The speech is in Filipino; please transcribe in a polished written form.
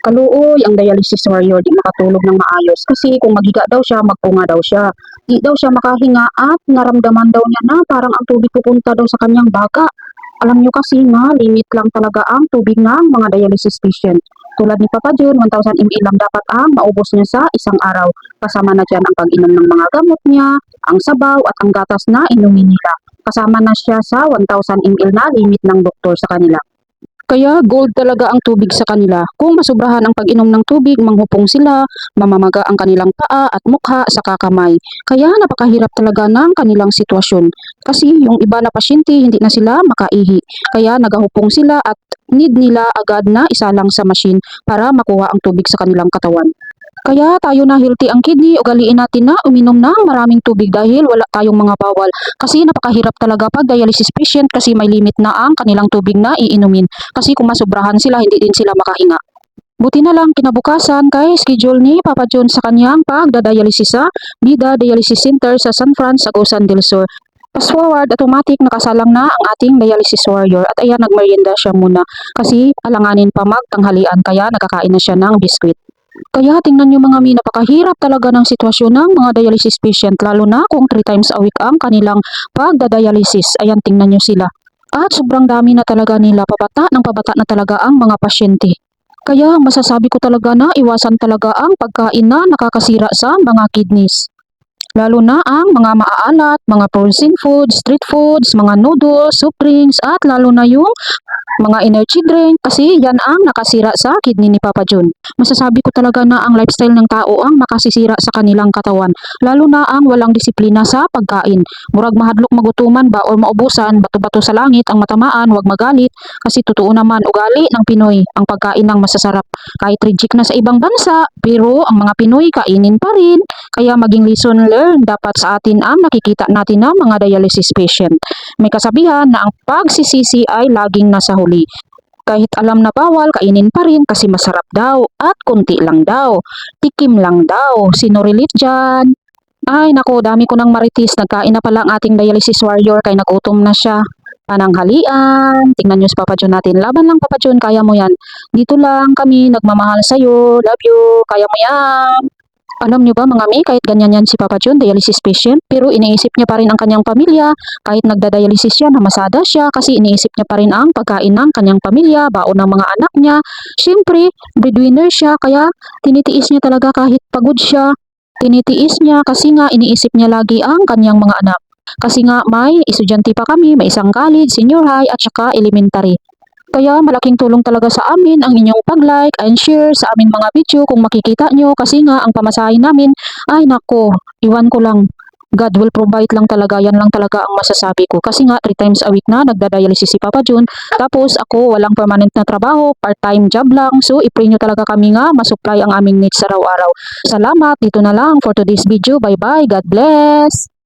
Kaluoy, ang dialysis warrior di makatulog ng maayos kasi kung maghiga daw siya, magpunga daw siya. Di daw siya makahinga at naramdaman daw niya na parang ang tubig pupunta daw sa kanyang baga. Alam niyo kasi nga, limit lang talaga ang tubig ng mga dialysis patient. Tulad ni Papa Jun, 1,000 ml lang dapat ang maubos niya sa isang araw. Kasama na dyan ang pag-inom ng mga gamot niya, ang sabaw at ang gatas na inumin nila. Kasama na siya sa 1,000 ml na limit ng doktor sa kanila. Kaya gold talaga ang tubig sa kanila. Kung masubrahan ang pag-inom ng tubig, manghupong sila, mamamaga ang kanilang paa at mukha sa kakamay. Kaya napakahirap talaga ng kanilang sitwasyon. Kasi yung iba na pasyente, hindi na sila makaihi. Kaya nagahupong sila at need nila agad na isalang sa machine para makuha ang tubig sa kanilang katawan. Kaya tayo na healthy ang kidney, ugaliin natin na uminom ng maraming tubig dahil wala tayong mga bawal. Kasi napakahirap talaga pag dialysis patient kasi may limit na ang kanilang tubig na iinumin. Kasi kung masobrahan sila, hindi din sila makahinga. Buti na lang kinabukasan kay schedule ni Papa John sa kanyang pagdadialysis sa Vida Dialysis Center sa San Fran, Agusan del Sur. Fast forward, automatic nakasalang na ang ating dialysis warrior at ayan nagmerienda siya muna kasi alanganin pa magtanghalian kaya nakakain na siya ng biskwit. Kaya tingnan nyo mga mi, napakahirap talaga ng sitwasyon ng mga dialysis patient lalo na kung 3 times a week ang kanilang pagdadialysis. Ayan, tingnan nyo sila. At sobrang dami na talaga nila, pabata na talaga ang mga pasyente. Kaya masasabi ko talaga na iwasan talaga ang pagkain na nakakasira sa mga kidneys. Lalo na ang mga maaalat, mga frozen foods, street foods, mga noodles, soft drinks, at lalo na yung mga energy drink kasi yan ang nakasira sa kidney ni Papa John. Masasabi ko talaga na ang lifestyle ng tao ang makasisira sa kanilang katawan, lalo na ang walang disiplina sa pagkain. Murag mahadlok magutuman ba o maubusan, bato-bato sa langit ang matamaan, wag magalit kasi totoo naman ugali ng Pinoy ang pagkain ng masasarap. Kahit reject na sa ibang bansa, pero ang mga Pinoy kainin pa rin. Kaya maging lesson learned dapat sa atin ang nakikita natin ng mga dialysis patient. May kasabihan na ang pagsisisi ay laging nasa huli. Kahit alam na bawal, kainin pa rin kasi masarap daw at konti lang daw. Tikim lang daw. Sino relate dyan? Ay nako, dami ko ng maritis. Nagkain na pala ang ating dialysis warrior kay nagutom na siya. Pananghalian. Tingnan nyo sa Papa John natin. Laban lang Papa John, kaya mo yan. Dito lang kami, nagmamahal sa'yo. Love you. Kaya mo yan. Alam niyo ba mga mi, kahit ganyan yan si Papa John, dialysis patient, pero iniisip niya pa rin ang kanyang pamilya. Kahit nagdadialysis siya, namasada siya kasi iniisip niya pa rin ang pagkain ng kanyang pamilya, baon ng mga anak niya. Siyempre, breadwinner siya, kaya tinitiis niya talaga kahit pagod siya. Tinitiis niya kasi nga iniisip niya lagi ang kanyang mga anak. Kasi nga may estudyante pa kami, may isang college, senior high at saka elementary. Kaya malaking tulong talaga sa amin ang inyong pag-like and share sa aming mga video kung makikita nyo kasi nga ang pamasahin namin ay nako, iwan ko lang. God will provide lang talaga, yan lang talaga ang masasabi ko. Kasi nga 3 times a week na nagdadialysis si Papa John. Tapos ako walang permanent na trabaho, part-time job lang. So i-pray nyo talaga kami nga masupply ang aming needs araw-araw. Salamat, dito na lang for today's video. Bye bye, God bless!